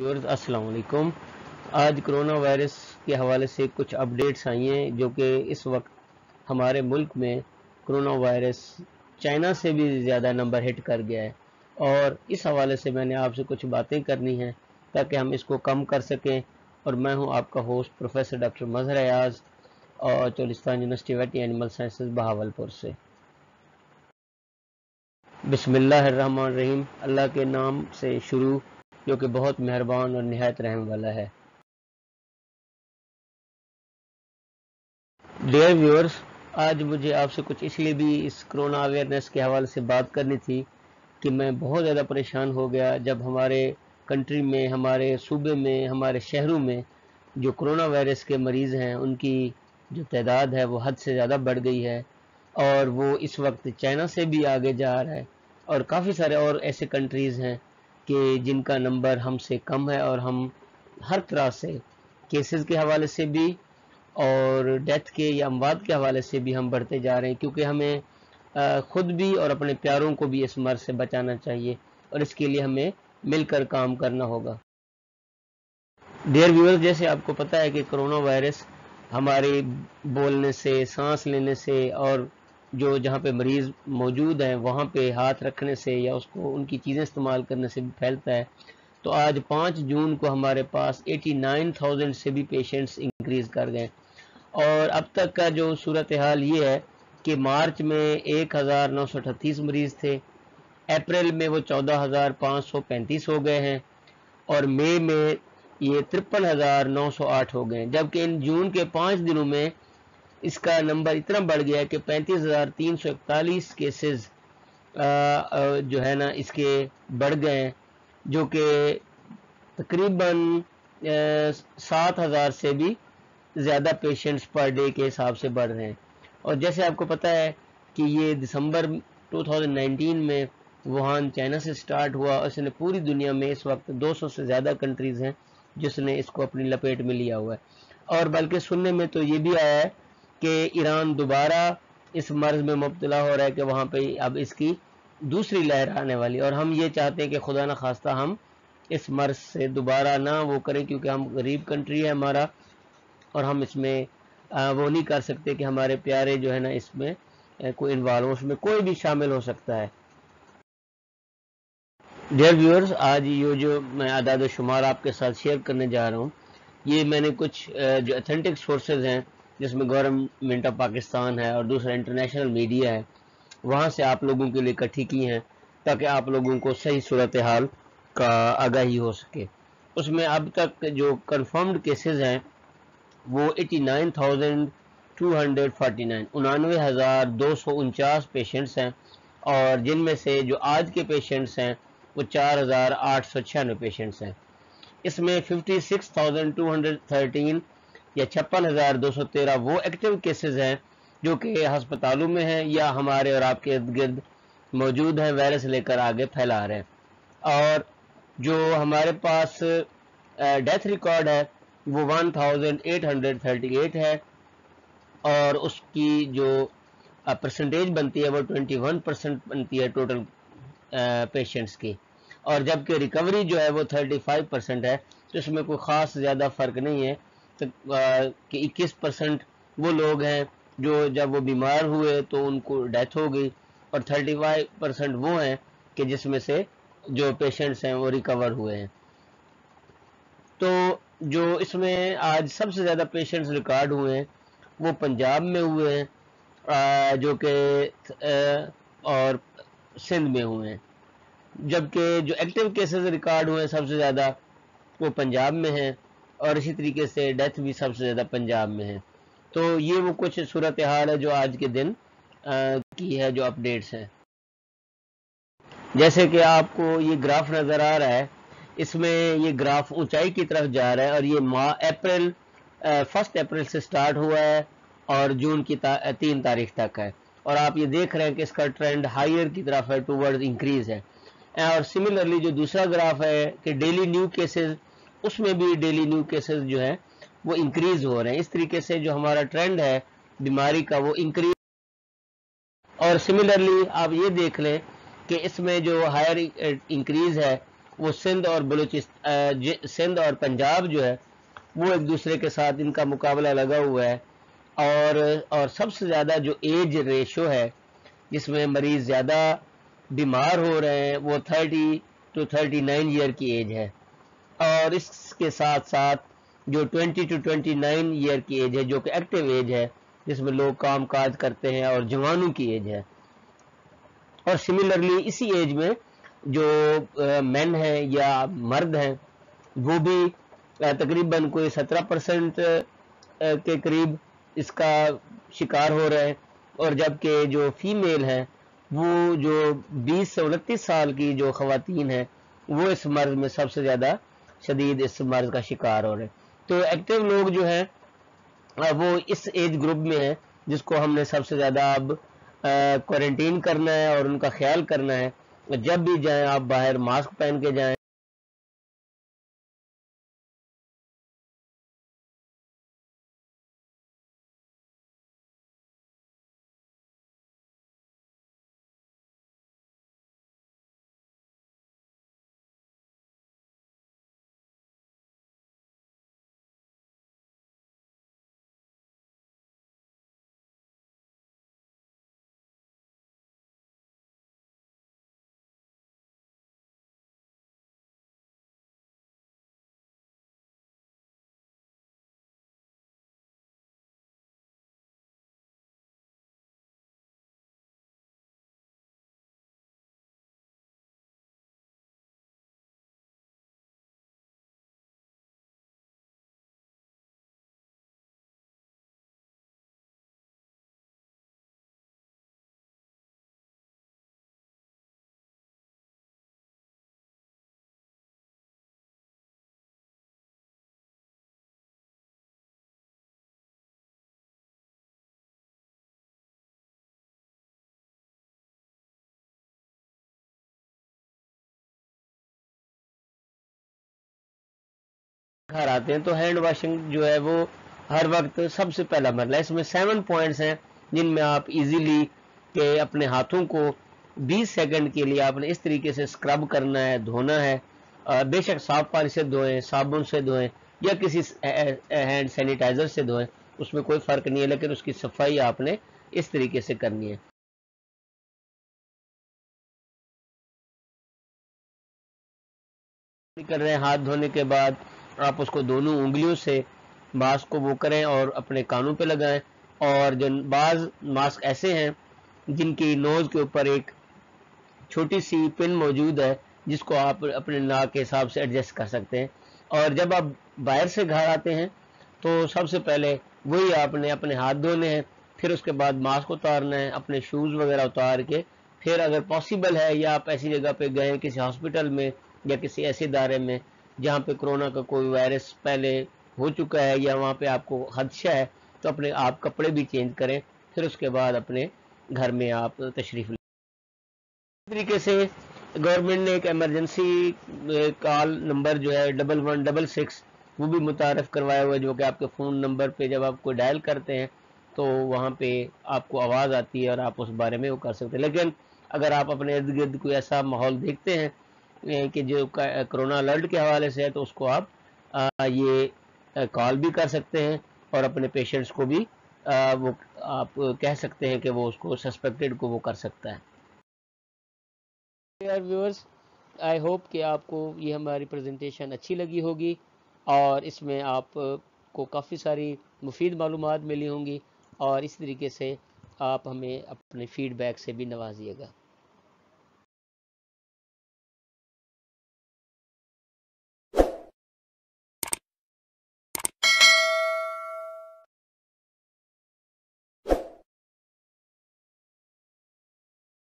Viewers अस्सलाम वालेकुम। आज कोरोना वायरस के हवाले से कुछ अपडेट्स आई हैं जो कि इस वक्त हमारे मुल्क में कोरोना वायरस चाइना से भी ज़्यादा नंबर हिट कर गया है, और इस हवाले से मैंने आपसे कुछ बातें करनी हैं ताकि हम इसको कम कर सकें। और मैं हूं आपका होस्ट प्रोफेसर डॉक्टर मजहर अयाज और Cholistan university वेटरी animal sciences Bahawalpur से। बिस्मिल्लाहिर्रहमानिर्रहीम, अल्लाह के नाम से शुरू जो कि बहुत मेहरबान और निहायत रहम वाला है। डियर व्यूअर्स, आज मुझे आपसे कुछ इसलिए भी इस कोरोना अवेयरनेस के हवाले से बात करनी थी कि मैं बहुत ज़्यादा परेशान हो गया जब हमारे कंट्री में, हमारे सूबे में, हमारे शहरों में जो कोरोना वायरस के मरीज़ हैं उनकी जो तादाद है वो हद से ज़्यादा बढ़ गई है, और वो इस वक्त चाइना से भी आगे जा रहा है। और काफ़ी सारे और ऐसे कंट्रीज़ हैं कि जिनका नंबर हमसे कम है, और हम हर तरह से केसेस के हवाले से भी और डेथ के या अमवात के हवाले से भी हम बढ़ते जा रहे हैं, क्योंकि हमें खुद भी और अपने प्यारों को भी इस मर्ज से बचाना चाहिए, और इसके लिए हमें मिलकर काम करना होगा। डियर व्यूअर्स, जैसे आपको पता है कि कोरोना वायरस हमारे बोलने से, सांस लेने से, और जो जहाँ पे मरीज़ मौजूद हैं वहाँ पे हाथ रखने से या उसको उनकी चीज़ें इस्तेमाल करने से भी फैलता है। तो आज 5 जून को हमारे पास 89,000 से भी पेशेंट्स इंक्रीज़ कर गए, और अब तक का जो सूरत हाल ये है कि मार्च में 1938 मरीज़ थे, अप्रैल में वो 14,535 हो गए हैं, और मई में ये 53,908 हो गए, जबकि इन जून के 5 दिनों में इसका नंबर इतना बढ़ गया है कि 35,341 केसेस जो है ना इसके बढ़ गए हैं, जो कि तकरीबन 7,000 से भी ज़्यादा पेशेंट्स पर डे के हिसाब से बढ़ रहे हैं। और जैसे आपको पता है कि ये दिसंबर 2019 में वुहान चाइना से स्टार्ट हुआ, और इसने पूरी दुनिया में इस वक्त 200 से ज़्यादा कंट्रीज़ हैं जिसने इसको अपनी लपेट में लिया हुआ है। और बल्कि सुनने में तो ये भी आया है कि ईरान दोबारा इस मर्ज में मुब्तला हो रहा है कि वहाँ पे अब इसकी दूसरी लहर आने वाली, और हम ये चाहते हैं कि खुदा न खास्ता हम इस मर्ज से दोबारा ना वो करें, क्योंकि हम गरीब कंट्री है हमारा, और हम इसमें वो नहीं कर सकते कि हमारे प्यारे जो है ना इसमें कोई इन्वॉल्व हो, उसमें कोई भी शामिल हो सकता है। डियर व्यूअर्स, आज ये जो मैं आदाद शुमार आपके साथ शेयर करने जा रहा हूँ, ये मैंने कुछ जो अथेंटिक सोर्सेज हैं जिसमें गवर्नमेंट ऑफ पाकिस्तान है और दूसरा इंटरनेशनल मीडिया है, वहाँ से आप लोगों के लिए इकट्ठी की हैं ताकि आप लोगों को सही सूरत हाल का आगाही हो सके। उसमें अब तक जो कंफर्म्ड केसेस हैं वो 89,249 99,249 पेशेंट्स हैं, और जिनमें से जो आज के पेशेंट्स हैं वो 4,896 पेशेंट्स हैं। इसमें 56,213 या 56,213 वो एक्टिव केसेस हैं जो कि हस्पतालों में हैं या हमारे और आपके इर्द गिर्द मौजूद हैं, वायरस लेकर आगे फैला रहे हैं। और जो हमारे पास डेथ रिकॉर्ड है वो 1,838 है, और उसकी जो परसेंटेज बनती है वो 21% बनती है टोटल पेशेंट्स की, और जबकि रिकवरी जो है वो 35% है। तो इसमें कोई ख़ास ज़्यादा फ़र्क नहीं है तो कि 21% वो लोग हैं जो जब वो बीमार हुए तो उनको डेथ हो गई, और 35% वो हैं कि जिसमें से जो पेशेंट्स हैं वो रिकवर हुए हैं। तो जो इसमें आज सबसे ज़्यादा पेशेंट्स रिकॉर्ड हुए हैं वो पंजाब में हुए हैं, जो कि और सिंध में हुए हैं, जबकि जो एक्टिव केसेस रिकॉर्ड हुए हैं सबसे ज़्यादा वो पंजाब में हैं, और इसी तरीके से डेथ भी सबसे ज़्यादा पंजाब में है। तो ये वो कुछ सूरत हाल है जो आज के दिन की है, जो अपडेट्स हैं। जैसे कि आपको ये ग्राफ नज़र आ रहा है, इसमें ये ग्राफ ऊंचाई की तरफ जा रहा है, और ये अप्रैल 1 अप्रैल से स्टार्ट हुआ है और जून की 3 तारीख तक है, और आप ये देख रहे हैं कि इसका ट्रेंड हायर की तरफ है, टूवर्ड इंक्रीज है। और सिमिलरली जो दूसरा ग्राफ है कि डेली न्यू केसेस, उसमें भी डेली न्यू केसेस जो है वो इंक्रीज हो रहे हैं। इस तरीके से जो हमारा ट्रेंड है बीमारी का वो इंक्रीज। और सिमिलरली आप ये देख लें कि इसमें जो हायर इंक्रीज है وہ سندھ اور پنجاب جو ہے وہ ایک دوسرے کے ساتھ ان کا مقابلہ لگا ہوا ہے، اور سب سے زیادہ جو ایج ریشو ہے جس میں مریض زیادہ بیمار ہو رہے ہیں وہ 30 to 39 ایئر کی ایج ہے، اور اس کے ساتھ ساتھ جو 20 to 29 ایئر کی ایج ہے جو کہ ایکٹیو ایج ہے جس میں لوگ کام کاج کرتے ہیں اور جوانوں کی ایج ہے، اور سملرلی اسی ایج میں جو مین ہیں یا مرد ہیں وہ بھی تقریباً کوئی 17% کے قریب اس کا شکار ہو رہے ہیں، اور جبکہ جو فیمیل ہیں وہ جو 20 سے 29 سال کی جو خواتین ہیں وہ اس مرض میں سب سے زیادہ شدید اس مرض کا شکار ہو رہے ہیں۔ تو ایکٹیو لوگ جو ہیں وہ اس ایج گروپ میں ہیں جس کو ہم نے سب سے زیادہ اب کوارنٹین کرنا ہے اور ان کا خیال کرنا ہے، جب بھی جائیں آپ باہر ماسک پہن کے جائیں۔ گھر آتے ہیں تو ہینڈ واشنگ جو ہے وہ ہر وقت سب سے پہلا مرحلہ ہے۔ اس میں 7 پوائنٹس ہیں جن میں آپ ایزیلی کہ اپنے ہاتھوں کو 20 سیکنڈ کے لیے آپ نے اس طریقے سے اسکرب کرنا ہے، دھونا ہے، بے شک صاف پانی سے دھوئیں، صابن سے دھوئیں یا کسی ہینڈ سینیٹائزر سے دھوئیں، اس میں کوئی فرق نہیں ہے، لیکن اس کی صفائی آپ نے اس طریقے سے کرنی ہے۔ کر رہے ہیں ہاتھ دھونے کے بعد آپ اس کو دونوں انگلیوں سے ماسک کو وہ کریں اور اپنے کانوں پہ لگائیں، اور بعض ماسک ایسے ہیں جن کی نوز کے اوپر ایک چھوٹی سی پن موجود ہے جس کو آپ اپنے ناک کے حساب سے ایڈجسٹ کر سکتے ہیں، اور جب آپ باہر سے گھر آتے ہیں تو سب سے پہلے وہی آپ نے اپنے ہاتھ دھونے ہیں، پھر اس کے بعد ماسک اتارنا ہے، اپنے شوز وغیرہ اتار کے پھر اگر پاسبل ہے یا آپ ایسی جگہ پہ گئے کسی ہاسپٹل میں یا کسی ایسے ادارے میں جہاں پہ کرونا کا کوئی وائرس پہلے ہو چکا ہے یا وہاں پہ آپ کو خدشہ ہے تو اپنے آپ کپڑے بھی چینج کریں، پھر اس کے بعد اپنے گھر میں آپ تشریف لیں۔ اس طریقے سے گورنمنٹ نے ایک ایمرجنسی کال نمبر جو ہے 1166 وہ بھی متعارف کروایا ہوا ہے، جو کہ آپ کے فون نمبر پہ جب آپ کو ڈائل کرتے ہیں تو وہاں پہ آپ کو آواز آتی ہے اور آپ اس بارے میں وہ کر سکتے ہیں۔ لیکن اگر آپ اپنے ارد گرد کوئی ایسا ماحول دیکھتے ہیں کہ جو کرونا الرٹ کے حوالے سے ہے تو اس کو آپ یہ کال بھی کر سکتے ہیں اور اپنے پیشنٹس کو بھی وہ آپ کہہ سکتے ہیں کہ وہ اس کو سسپیکٹڈ کو وہ کر سکتا ہے۔ ویورز، آئی ہوپ کہ آپ کو یہ ہماری پریزنٹیشن اچھی لگی ہوگی اور اس میں آپ کو کافی ساری مفید معلومات ملی ہوں گی، اور اس طریقے سے آپ ہمیں اپنے فیڈ بیک سے بھی نوازیے گا۔